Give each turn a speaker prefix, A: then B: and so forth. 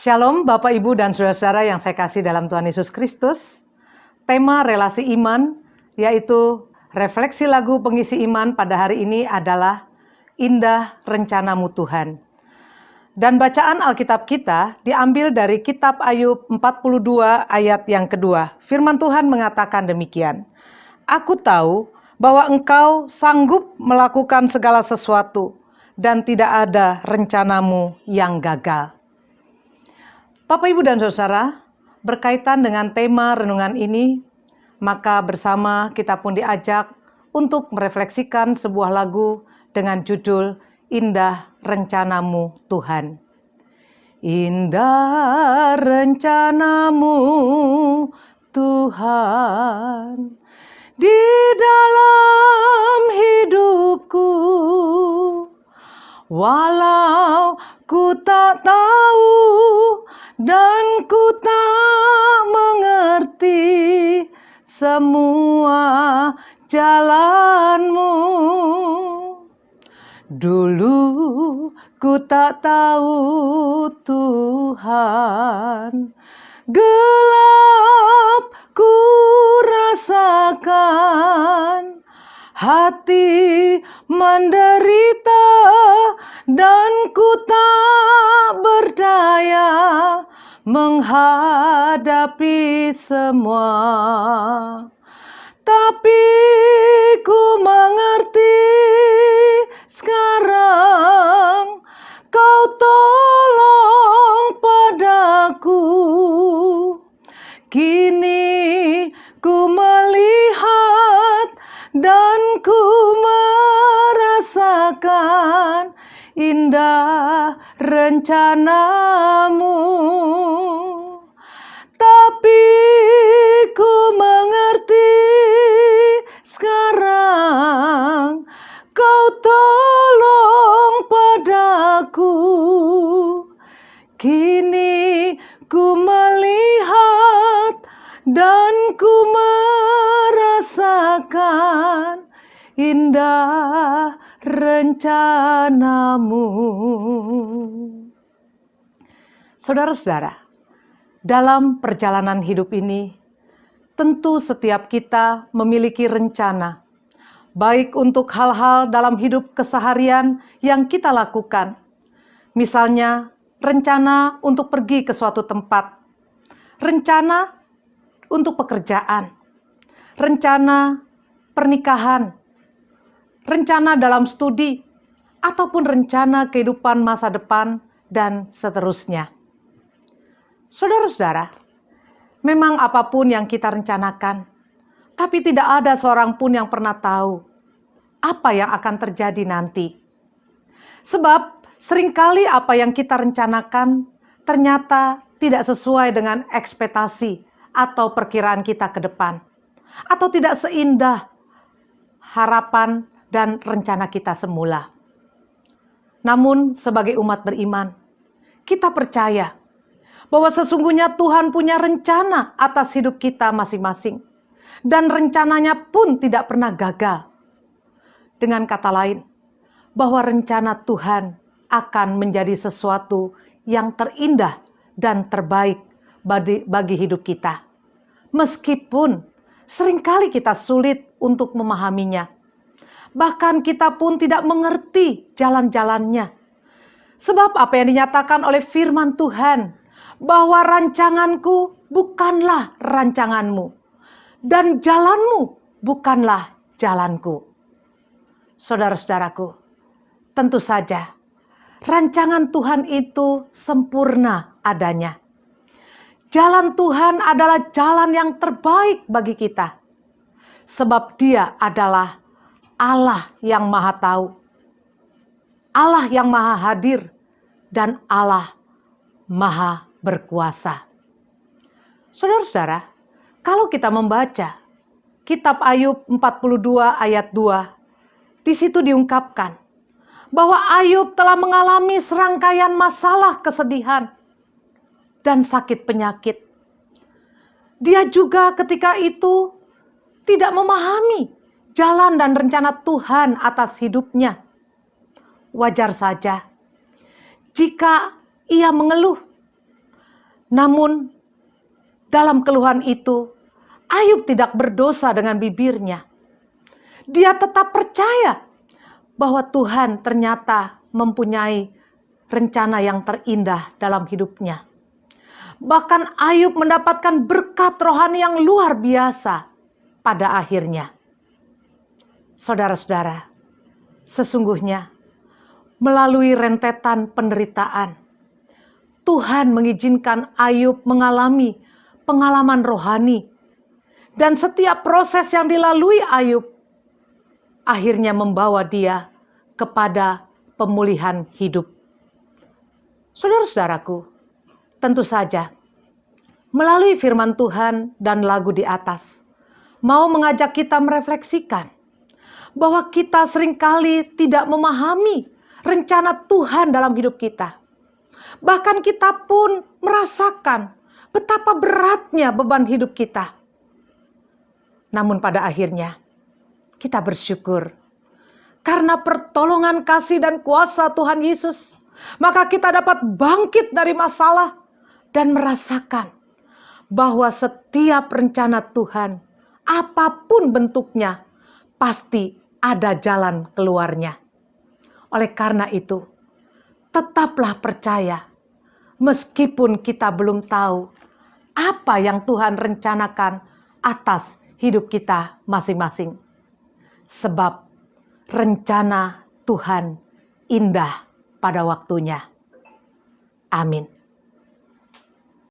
A: Shalom Bapak Ibu dan Saudara-saudara yang saya kasih dalam Tuhan Yesus Kristus. Tema relasi iman yaitu refleksi lagu pengisi iman pada hari ini adalah Indah Rencanamu Tuhan. Dan bacaan Alkitab kita diambil dari kitab Ayub 42 ayat yang kedua. Firman Tuhan mengatakan demikian. Aku tahu bahwa Engkau sanggup melakukan segala sesuatu dan tidak ada rencanamu yang gagal. Bapak, Ibu, dan Saudara, berkaitan dengan tema renungan ini, maka bersama kita pun diajak untuk merefleksikan sebuah lagu dengan judul Indah Rencanamu Tuhan. Indah rencanamu Tuhan di dalam hidupku, walau ku tak tahu dan ku tak mengerti semua jalanmu. Dulu ku tak tahu Tuhan, gelap ku rasakan, hati menderita dan ku tak berdaya menghadapi semua. Tapi ku mengerti sekarang Kau tolong padaku. Kini ku melihat dan ku merasakan indah rencanamu. Tapi ku mengerti sekarang Kau tolong padaku. Kini ku melihat dan ku merasakan indah rencanamu. Saudara-saudara, dalam perjalanan hidup ini, tentu setiap kita memiliki rencana, baik untuk hal-hal dalam hidup keseharian yang kita lakukan. Misalnya, rencana untuk pergi ke suatu tempat, rencana untuk pekerjaan, rencana pernikahan, rencana dalam studi, ataupun rencana kehidupan masa depan, dan seterusnya. Saudara-saudara, memang apapun yang kita rencanakan, tapi tidak ada seorang pun yang pernah tahu apa yang akan terjadi nanti. Sebab seringkali apa yang kita rencanakan ternyata tidak sesuai dengan ekspektasi atau perkiraan kita ke depan. Atau tidak seindah harapan dan rencana kita semula. Namun sebagai umat beriman, kita percaya bahwa sesungguhnya Tuhan punya rencana atas hidup kita masing-masing. Dan rencananya pun tidak pernah gagal. Dengan kata lain, bahwa rencana Tuhan akan menjadi sesuatu yang terindah dan terbaik bagi hidup kita. Meskipun seringkali kita sulit untuk memahaminya. Bahkan kita pun tidak mengerti jalan-jalannya. Sebab apa yang dinyatakan oleh firman Tuhan, bahwa rancanganku bukanlah rancanganmu, dan jalanmu bukanlah jalanku. Saudara-saudaraku, tentu saja rancangan Tuhan itu sempurna adanya. Jalan Tuhan adalah jalan yang terbaik bagi kita. Sebab Dia adalah Allah yang Maha Tahu, Allah yang Maha Hadir, dan Allah Maha Berkuasa. Saudara-saudara, kalau kita membaca kitab Ayub 42 ayat 2, di situ diungkapkan bahwa Ayub telah mengalami serangkaian masalah kesedihan dan sakit penyakit. Dia juga ketika itu tidak memahami jalan dan rencana Tuhan atas hidupnya. Wajar saja jika ia mengeluh, Namun, dalam keluhan itu, Ayub tidak berdosa dengan bibirnya. Dia tetap percaya bahwa Tuhan ternyata mempunyai rencana yang terindah dalam hidupnya. Bahkan Ayub mendapatkan berkat rohani yang luar biasa pada akhirnya. Saudara-saudara, sesungguhnya melalui rentetan penderitaan, Tuhan mengizinkan Ayub mengalami pengalaman rohani. Dan setiap proses yang dilalui Ayub akhirnya membawa dia kepada pemulihan hidup. Saudara-saudaraku, tentu saja melalui firman Tuhan dan lagu di atas, mau mengajak kita merefleksikan bahwa kita seringkali tidak memahami rencana Tuhan dalam hidup kita. Bahkan kita pun merasakan betapa beratnya beban hidup kita. Namun pada akhirnya kita bersyukur karena pertolongan kasih dan kuasa Tuhan Yesus. Maka kita dapat bangkit dari masalah dan merasakan bahwa setiap rencana Tuhan, apapun bentuknya, pasti ada jalan keluarnya. Oleh karena itu, tetaplah percaya meskipun kita belum tahu apa yang Tuhan rencanakan atas hidup kita masing-masing. Sebab rencana Tuhan indah pada waktunya. Amin.